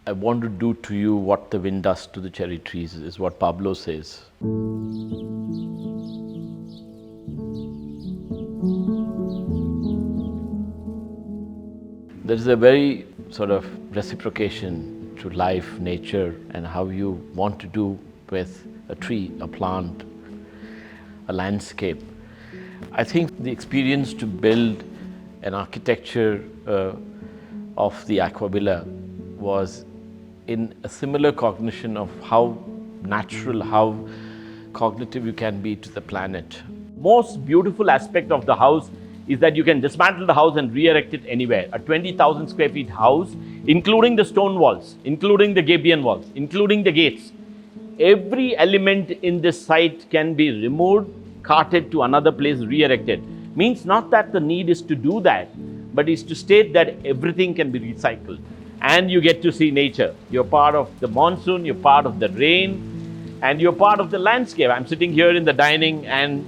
I want to do to you what the wind does to the cherry trees, is what Pablo says. There is a very sort of reciprocation to life, nature, and how you want to do with a tree, a plant, a landscape. I think the experience to build an architecture of the Aquaville was in a similar cognition of how natural, how cognitive you can be to the planet. Most beautiful aspect of the house is that you can dismantle the house and re-erect it anywhere. A 20,000 square feet house, including the stone walls, including the gabion walls, including the gates. Every element in this site can be removed, carted to another place, re-erected. Means not that the need is to do that, but is to state that everything can be recycled. And you get to see nature. You're part of the monsoon, you're part of the rain, and you're part of the landscape. I'm sitting here in the dining and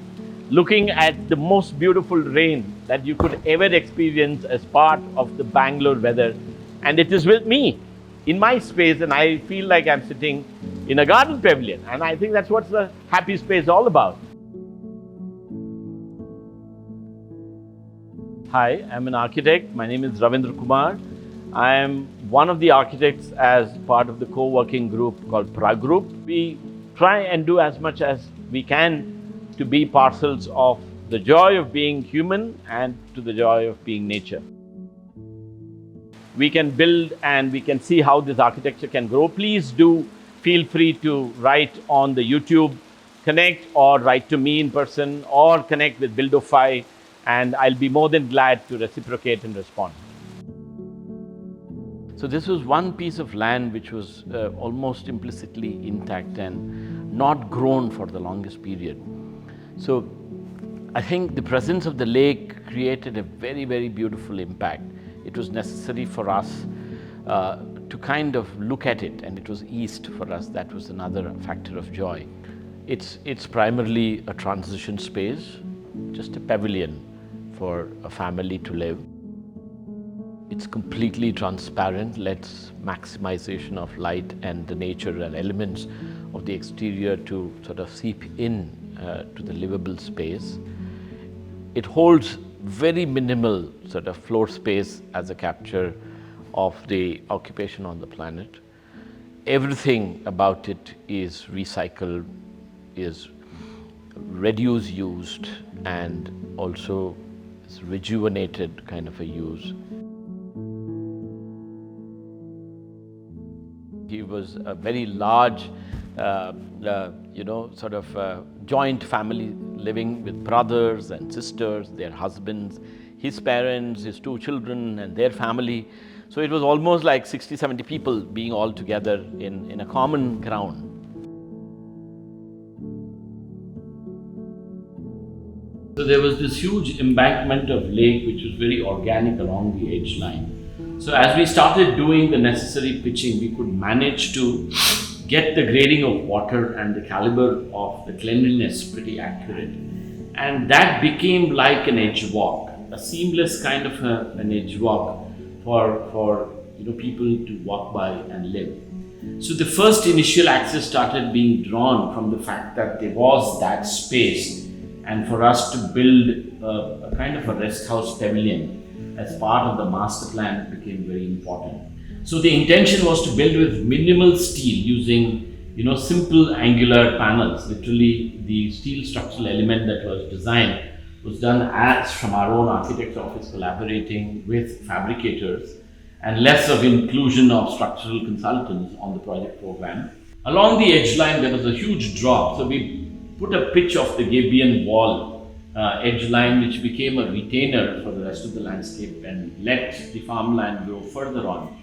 looking at the most beautiful rain that you could ever experience as part of the Bengaluru weather. And it is with me in my space, and I feel like I'm sitting in a garden pavilion. And I think that's what the happy space is all about. Hi, I'm an architect. My name is Ravindra Kumar. I am one of the architects as part of the co-working group called Pragrup. We try and do as much as we can to be parcels of the joy of being human and to the joy of being nature. We can build and we can see how this architecture can grow. Please do feel free to write on the YouTube, connect or write to me in person or connect with Buildify, and I'll be more than glad to reciprocate and respond. So this was one piece of land which was almost implicitly intact and not grown for the longest period. So I think the presence of the lake created a very, very beautiful impact. It was necessary for us to kind of look at it, and it was east for us. That was another factor of joy. It's primarily a transition space, just a pavilion for a family to live. It's completely transparent, lets maximization of light and the nature and elements of the exterior to sort of seep in to the livable space. It holds very minimal sort of floor space as a capture of the occupation on the planet. Everything about it is recycled, is reduce used, and also is rejuvenated kind of a use. He was a very large, joint family living with brothers and sisters, their husbands, his parents, his two children and their family. So it was almost like 60, 70 people being all together in a common ground. So there was this huge embankment of lake which was very organic along the edge line. So as we started doing the necessary pitching, we could manage to get the grading of water and the caliber of the cleanliness pretty accurate. And that became like an edge walk, a seamless kind of an edge walk for people to walk by and live. So the first initial access started being drawn from the fact that there was that space, and for us to build a kind of a rest house pavilion as part of the master plan became very important. So the intention was to build with minimal steel using simple angular panels. Literally the steel structural element that was designed was done as from our own architect's office collaborating with fabricators, and less of inclusion of structural consultants on the project program. Along the edge line there was a huge drop, so we put a pitch of the gabion wall edge line, which became a retainer for the rest of the landscape and let the farmland grow further on.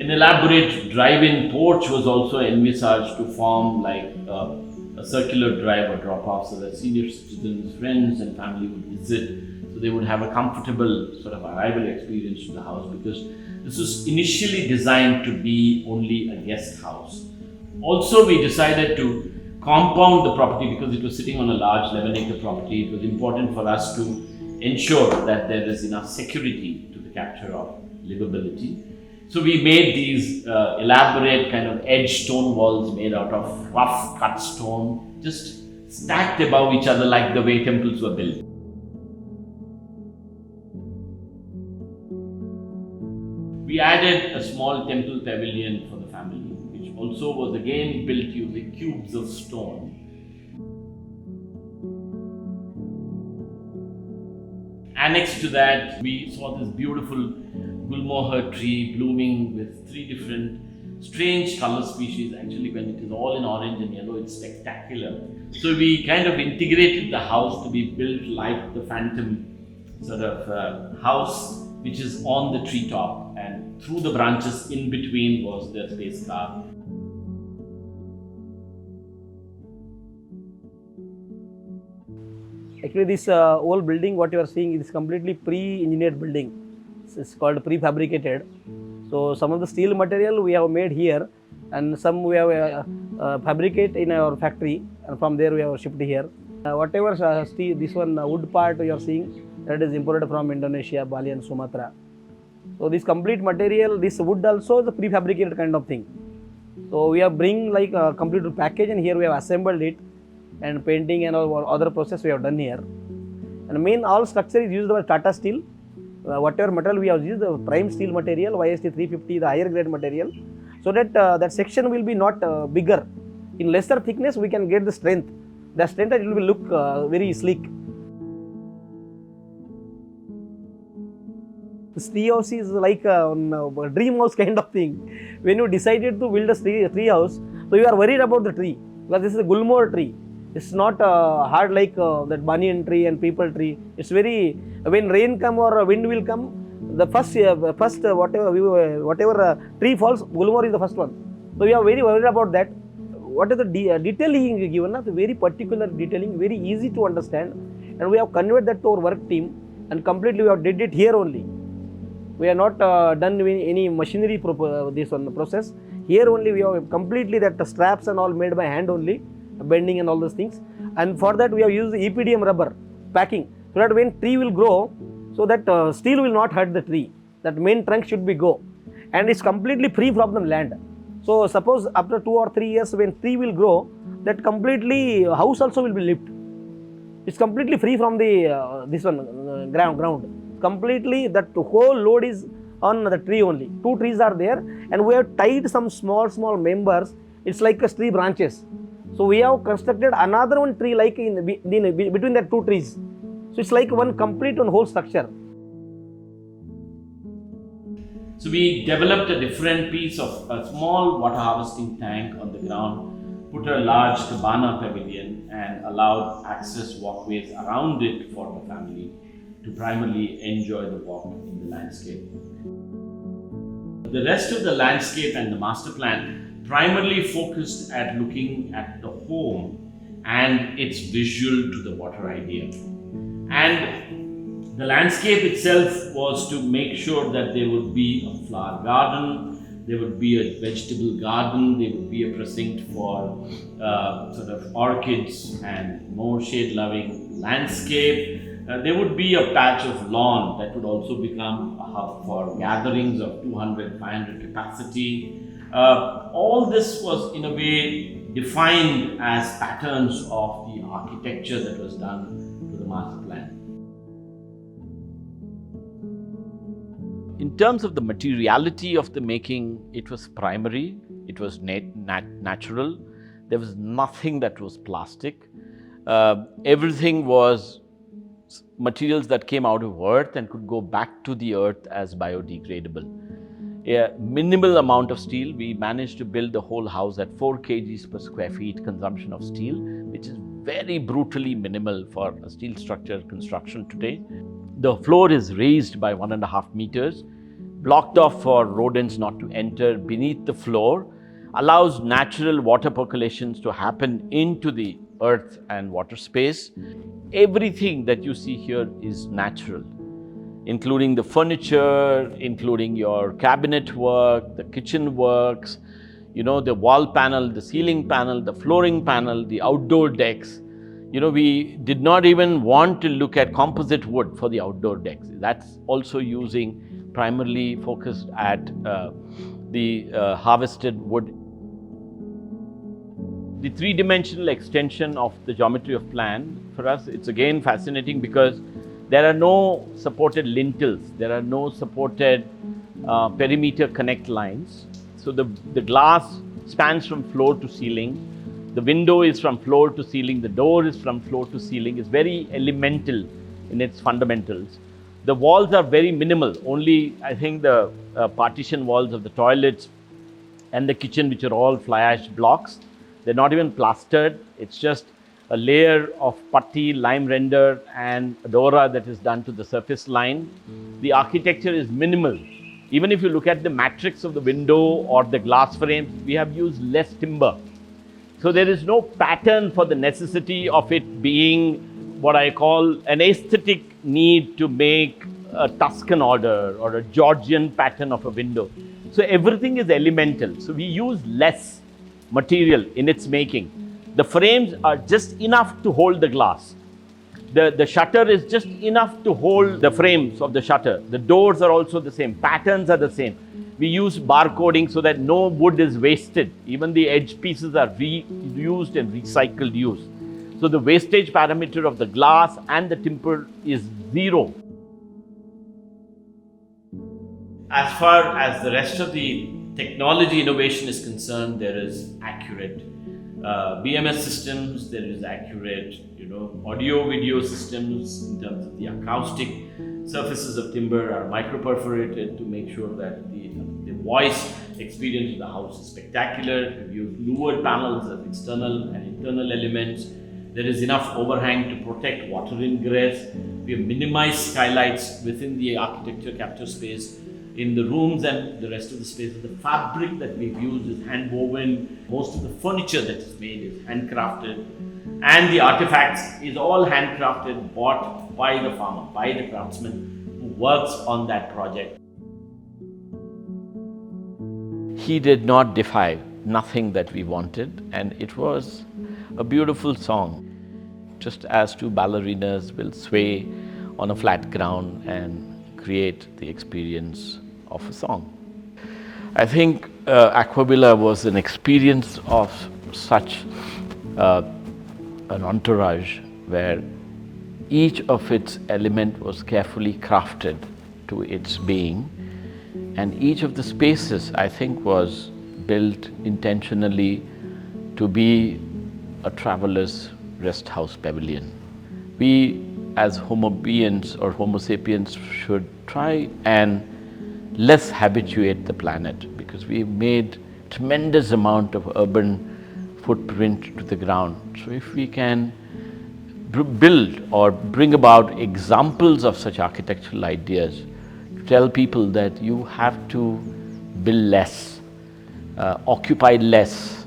An elaborate drive-in porch was also envisaged to form like a circular drive or drop-off, so that senior citizens, friends and family would visit, so they would have a comfortable sort of arrival experience to the house, because this was initially designed to be only a guest house. Also, we decided to compound the property because it was sitting on a large 11-acre property. It was important for us to ensure that there is enough security to the capture of livability. So we made these elaborate kind of edge stone walls made out of rough cut stone, just stacked above each other like the way temples were built. We added a small temple pavilion for the family, which also was again built using cubes of stone. Annexed to that, we saw this beautiful gulmohar tree blooming with 3 different strange color species. Actually, when it is all in orange and yellow, it's spectacular. So we kind of integrated the house to be built like the phantom sort of house, which is on the treetop, and through the branches in between was the space car. Actually, this whole building, what you are seeing, is completely pre-engineered building. It's called prefabricated. So some of the steel material we have made here, and some we have fabricate in our factory, and from there we have shipped here. Whatever steel, this one wood part you are seeing, that is imported from Indonesia, Bali and Sumatra. So this complete material, this wood also is a prefabricated kind of thing. So we have bring like a complete package, and here we have assembled it, and painting and all other process we have done here. And main all structure is used by Tata Steel. Whatever material we have used, the prime steel material, YST 350, the higher grade material, so that that section will be not bigger. In lesser thickness, we can get the strength. The strength that it will look very sleek. This tree house is like a dream house kind of thing. When you decided to build a tree house, so you are worried about the tree, because this is a gulmohar tree. It's not hard like that banyan tree and peepal tree. It's very, when rain come or wind will come, the first whatever tree falls, gulmohar is the first one. So we are very worried about that. What is the detailing given? The very particular detailing, very easy to understand, and we have conveyed that to our work team, and completely we have did it here only. We have not done any machinery this one process. Here only we have completely that straps and all made by hand only, bending and all those things. And for that we have used EPDM rubber packing, so that when tree will grow, so that steel will not hurt the tree. That main trunk should be go, and it's completely free from the land. So suppose after 2 or 3 years when tree will grow, that completely house also will be lifted. It's completely free from the this one ground. Completely that whole load is on the tree only. 2 trees are there, and we have tied some small members. It's like a tree branches. So we have constructed another one tree like in between the 2 trees. So it's like one whole structure. So we developed a different piece of a small water harvesting tank on the ground, put a large cabana pavilion, and allowed access walkways around it for the family to primarily enjoy the walk in the landscape. The rest of the landscape and the master plan primarily focused at looking at the home and its visual to the water idea. And the landscape itself was to make sure that there would be a flower garden, there would be a vegetable garden, there would be a precinct for sort of orchids and more shade-loving landscape. There would be a patch of lawn that would also become a hub for gatherings of 200, 500 capacity. All this was in a way defined as patterns of the architecture that was done to the master plan. In terms of the materiality of the making, it was primary, it was natural. There was nothing that was plastic. Everything was materials that came out of earth and could go back to the earth as biodegradable. A minimal amount of steel. We managed to build the whole house at 4 kgs per square feet consumption of steel, which is very brutally minimal for a steel structure construction today. The floor is raised by 1.5 meters, blocked off for rodents not to enter beneath the floor, allows natural water percolations to happen into the earth and water space. Everything that you see here is natural, including the furniture, including your cabinet work, the kitchen works, the wall panel, the ceiling panel, the flooring panel, the outdoor decks. We did not even want to look at composite wood for the outdoor decks. That's also using primarily focused at the harvested wood. The three-dimensional extension of the geometry of plan, for us, it's again fascinating because there are no supported lintels, there are no supported perimeter connect lines. So the glass spans from floor to ceiling. The window is from floor to ceiling, the door is from floor to ceiling. It's very elemental in its fundamentals. The walls are very minimal, only I think the partition walls of the toilets and the kitchen, which are all fly ash blocks. They're not even plastered, it's just a layer of putty, lime render and Adora that is done to the surface line. The architecture is minimal. Even if you look at the matrix of the window or the glass frames, we have used less timber. So there is no pattern for the necessity of it being what I call an aesthetic need to make a Tuscan order or a Georgian pattern of a window. So everything is elemental. So we use less material in its making. The frames are just enough to hold the glass. The shutter is just enough to hold the frames of the shutter. The doors are also the same. Patterns are the same. We use barcoding so that no wood is wasted. Even the edge pieces are reused and recycled use. So the wastage parameter of the glass and the timber is zero. As far as the rest of the technology innovation is concerned, there is accurate BMS systems, there is accurate, audio video systems in terms of the acoustic surfaces of timber are micro-perforated to make sure that the voice experience of the house is spectacular. We've used louvered panels as external and internal elements. There is enough overhang to protect water ingress. We have minimized skylights within the architecture capture space. In the rooms and the rest of the spaces, the fabric that we've used is hand woven. Most of the furniture that is made is handcrafted. And the artifacts is all handcrafted, bought by the farmer, by the craftsman who works on that project. He did not defy nothing that we wanted, and it was a beautiful song. Just as two ballerinas will sway on a flat ground and create the experience of a song. I think Aquaville was an experience of such an entourage where each of its element was carefully crafted to its being, and each of the spaces, I think, was built intentionally to be a traveler's rest house pavilion. We as Homo beings or Homo sapiens should try and less habituate the planet, because we made tremendous amount of urban footprint to the ground. So if we can build or bring about examples of such architectural ideas to tell people that you have to build less, occupy less,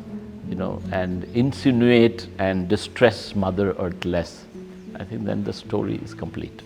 and insinuate and distress Mother Earth less, I think then the story is complete.